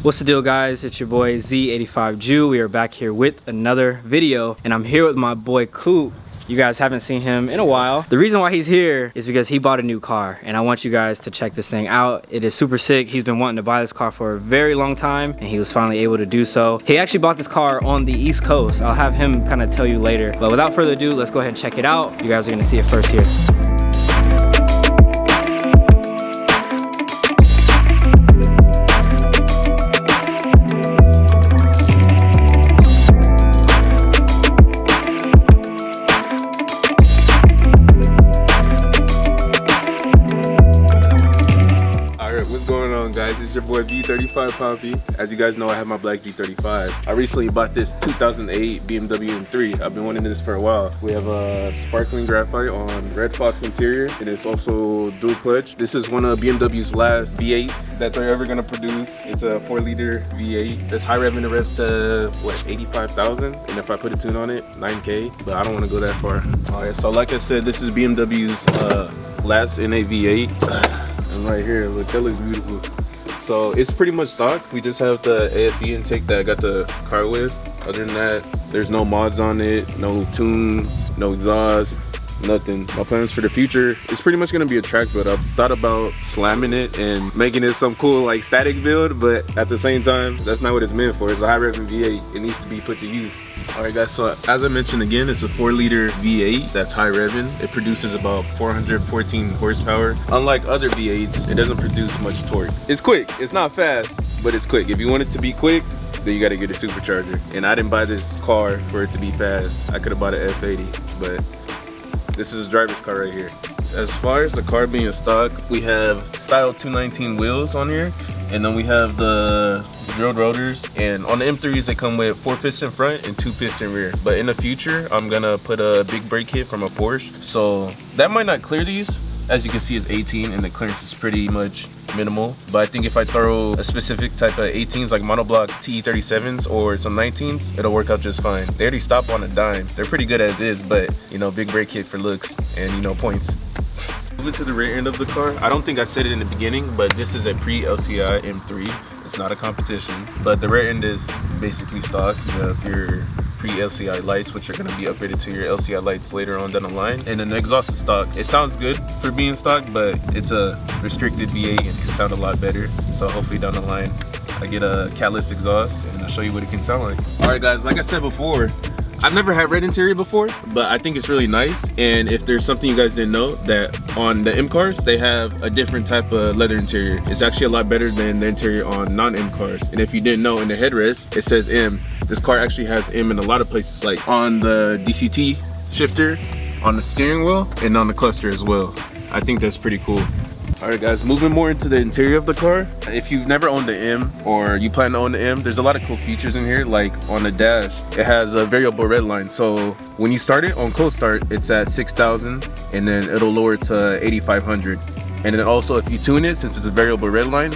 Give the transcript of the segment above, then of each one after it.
What's the deal, guys? It's your boy Z85Jew. We are back here with another video, and I'm here with my boy Coop. You guys haven't seen him in a while. The reason why he's here is because he bought a new car, and I want you guys to check this thing out. It is super sick. He's been wanting to buy this car for a very long time, and he was finally able to do so. He actually bought this car on the East Coast. I'll have him kind of tell you later, but without further ado, let's go ahead and check it out. You guys are gonna see it first here. Guys, it's your boy V35 Poppy. As you guys know, I have my black G35. I recently bought this 2008 BMW M3. I've been wanting this for a while. We have a sparkling graphite on Red Fox interior, and it's also dual clutch. This is one of BMW's last V8s that they're ever gonna produce. It's a 4-liter V8. It's high rev, and it revs to what, 85,000, and if I put a tune on it, 9K. But I don't want to go that far. All right, so like I said, this is BMW's last NA V8. And right here, look, that looks beautiful. So it's pretty much stock. We just have the AFE intake that I got the car with. Other than that, there's no mods on it, no tune, no exhaust, nothing. My plans for the future, it's pretty much gonna be a track build. I've thought about slamming it and making it some cool like static build, but at the same time, that's not what it's meant for. It's a high revving V8. It needs to be put to use. All right guys, so as I mentioned again, it's a 4-liter V8 that's high revving. It produces about 414 horsepower. Unlike other V8s, it doesn't produce much torque. It's quick, it's not fast, but it's quick. If you want it to be quick, then you gotta get a supercharger. And I didn't buy this car for it to be fast. I could have bought an F80, but this is a driver's car right here. As far as the car being stock, we have style 219 wheels on here, and then we have the drilled rotors, and on the M3s they come with 4-piston front and 2-piston rear. But in the future, I'm gonna put a big brake kit from a Porsche, so that might not clear these. As you can see, it's 18 and the clearance is pretty much minimal, but I think if I throw a specific type of 18s like monoblock TE37s or some 19s, it'll work out just fine. They already stop on a dime. They're pretty good as is, but you know, big brake kit for looks and, you know, points. Moving to the rear end of the car, I don't think I said it in the beginning, but this is a pre-LCI M3. It's not a competition, but the rear end is basically stock. You have your pre-LCI lights, which are going to be upgraded to your LCI lights later on down the line, and then the exhaust is stock. It sounds good for being stock, but it's a restricted V8 and it can sound a lot better. So hopefully down the line I get a catalyst exhaust and I'll show you what it can sound like. All right guys, like I said before, I've never had red interior before, but I think it's really nice. And if there's something you guys didn't know, that on the M cars, they have a different type of leather interior. It's actually a lot better than the interior on non-M cars. And if you didn't know, in the headrest, it says M. This car actually has M in a lot of places, like on the DCT shifter, on the steering wheel, and on the cluster as well. I think that's pretty cool. All right guys, moving more into the interior of the car. If you've never owned the M or you plan to own the M, there's a lot of cool features in here. Like on the dash, it has a variable red line. So when you start it on cold start, it's at 6,000 and then it'll lower to 8,500. And then also if you tune it, since it's a variable red line,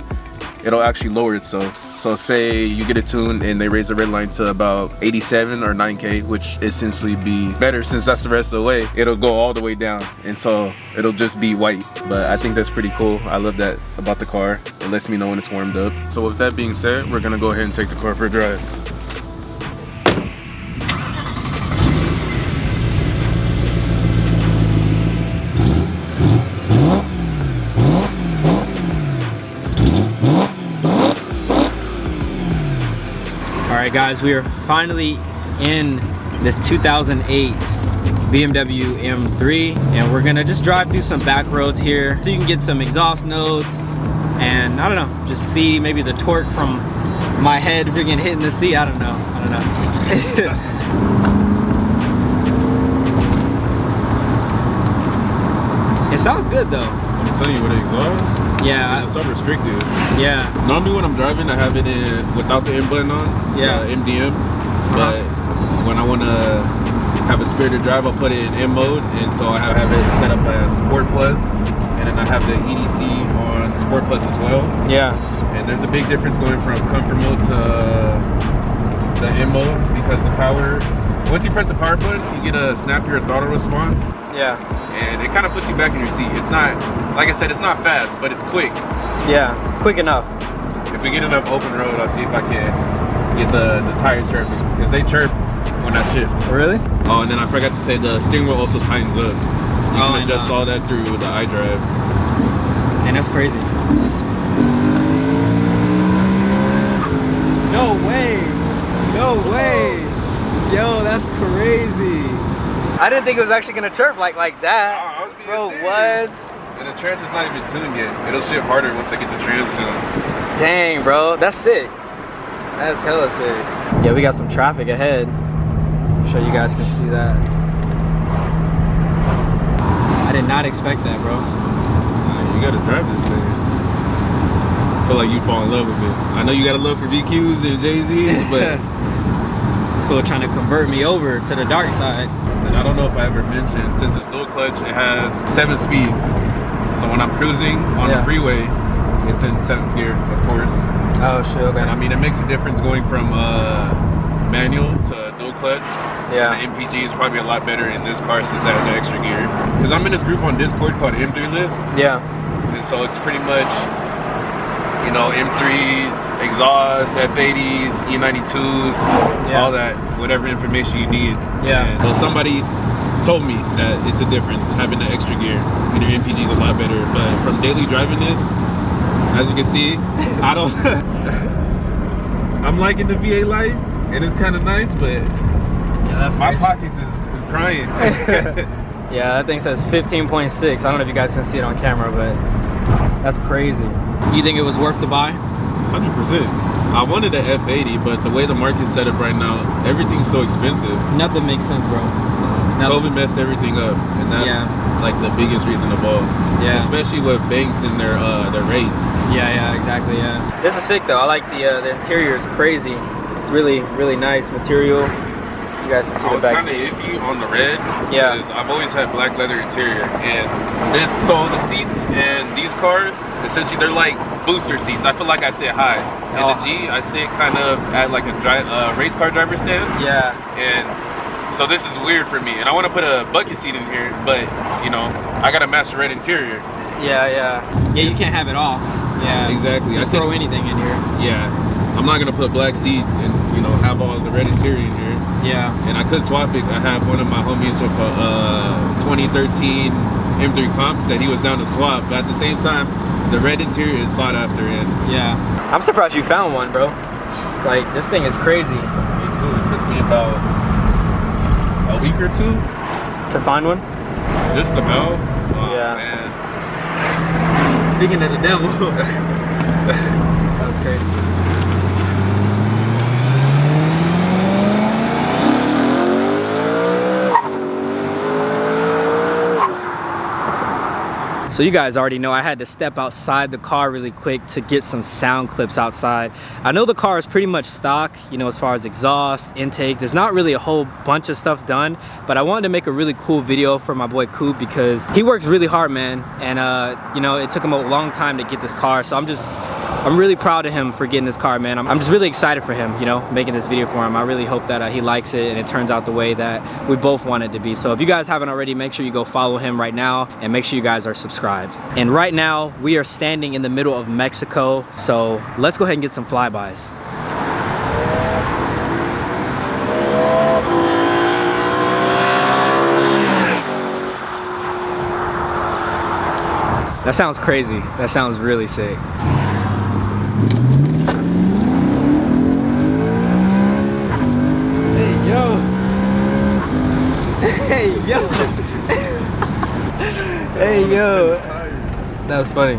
it'll actually lower itself. So say you get a tune and they raise the red line to about 87 or 9K, which essentially be better since that's the rest of the way. It'll go all the way down, and so it'll just be white. But I think that's pretty cool. I love that about the car. It lets me know when it's warmed up. So with that being said, we're gonna go ahead and take the car for a drive. Alright guys, we are finally in this 2008 BMW M3, and we're gonna just drive through some back roads here so you can get some exhaust notes and I don't know, just see maybe the torque from my head freaking hitting the seat. I don't know. It sounds good though. I'm telling you, with the exhaust, yeah, it's so restricted. Yeah. Normally when I'm driving, I have it in without the M blend on, yeah, MDM. But when I want to have a spirited drive, I'll put it in M mode, and so I have it set up as Sport Plus, and then I have the EDC on Sport Plus as well. Yeah. And there's a big difference going from comfort mode to the M mode because the power. Once you press the power button, you get a snappier throttle response. Yeah. And it kind of puts you back in your seat. It's not, like I said, it's not fast, but it's quick. Yeah, it's quick enough. If we get enough open road, I'll see if I can get the tires chirping, because they chirp when I shift. Really? Oh, and then I forgot to say the steering wheel also tightens up. You can adjust all that through the iDrive. And that's crazy. No way! No way! Yo, that's crazy. I didn't think it was actually gonna chirp like that. Oh, I was being Bro, serious. what? And the trans is not even tuned yet. It'll shift harder once I get the trans tuned. Dang, bro, that's sick. That's hella sick. Yeah, we got some traffic ahead. I'm sure you guys can see that. I did not expect that, bro. So you gotta drive this thing. I feel like you'd fall in love with it. I know you got a love for VQs and Jay-Z's, but this fool trying to convert me over to the dark side. and I don't know if I ever mentioned, since it's dual clutch, it has 7 speeds. So when I'm cruising on the freeway, it's in 7th gear, of course. Oh shit, okay. And I mean, it makes a difference going from manual to dual clutch. Yeah. The MPG is probably a lot better in this car since it has an extra gear. Because I'm in this group on Discord called M3 List. Yeah. And so it's pretty much, you know, M3 exhaust, F80s, E92s, all that, whatever information you need. Yeah. And so somebody told me that it's a difference having the extra gear and your MPG is a lot better. But from daily driving this, as you can see, I don't I'm liking the V8 life and it's kind of nice, but that's my pockets is crying. Yeah, that thing says 15.6. I don't know if you guys can see it on camera, but that's crazy. You think it was worth the buy? 100%. I wanted an F80, but the way the market's set up right now, everything's so expensive. Nothing makes sense, bro. COVID messed everything up, and that's like the biggest reason of all. Yeah. Especially with banks and their rates. Yeah, exactly. Yeah. This is sick though. I like the interior. Is crazy. It's really nice material. You guys can see the back seat. I was kind of iffy on the red. Yeah. Because I've always had black leather interior, and so the seats in these cars, essentially they're like booster seats. I feel like I sit high. In the G, I sit kind of at like a race car driver stance. Yeah. And so this is weird for me, and I want to put a bucket seat in here, but you know, I got a master red interior. Yeah, you can't have it off. Yeah, exactly. Just throw anything in here. Yeah, I'm not gonna put black seats and, you know, have all the red interior in here. Yeah. And I could swap it. I have one of my homies with a 2013 M3 Comp said he was down to swap, but at the same time, the red interior is sought after. And yeah, I'm surprised you found one, bro. Like, this thing is crazy. Me too. It took me about a week or two to find one. Just about. Oh, yeah. Man. Speaking of the devil. That was crazy. So you guys already know I had to step outside the car really quick to get some sound clips outside. I know the car is pretty much stock, you know, as far as exhaust, intake. There's not really a whole bunch of stuff done, but I wanted to make a really cool video for my boy Coop because he works really hard, man. And you know, it took him a long time to get this car. So I'm really proud of him for getting this car, man. I'm just really excited for him, you know, making this video for him. I really hope that he likes it and it turns out the way that we both want it to be. So if you guys haven't already, make sure you go follow him right now and make sure you guys are subscribed. And right now, we are standing in the middle of Mexico. So let's go ahead and get some flybys. That sounds crazy. That sounds really sick. Hey yo! Hey yo! That was funny.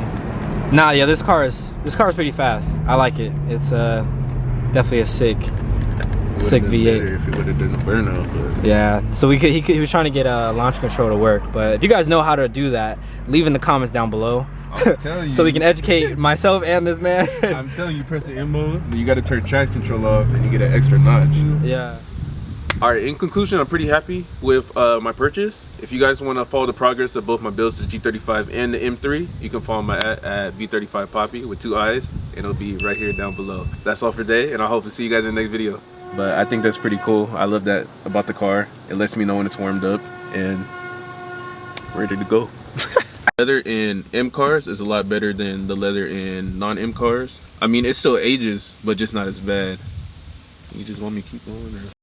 Nah, yeah, this car is pretty fast. I like it. It's definitely a sick V8. If it would have done a burnout, but yeah. So he was trying to get launch control to work. But if you guys know how to do that, leave in the comments down below. I'm telling you. So we can educate myself and this man. I'm telling you, press the M mode, then you got to turn traction control off, and you get an extra notch. Yeah. All right, in conclusion, I'm pretty happy with my purchase. If you guys want to follow the progress of both my builds, the G35 and the M3, you can follow my at V35 Poppy with 2 eyes, and it'll be right here down below. That's all for today, and I hope to see you guys in the next video. But I think that's pretty cool. I love that about the car. It lets me know when it's warmed up and ready to go. Leather in M cars is a lot better than the leather in non-M cars. I mean, it still ages, but just not as bad. You just want me to keep going? Or?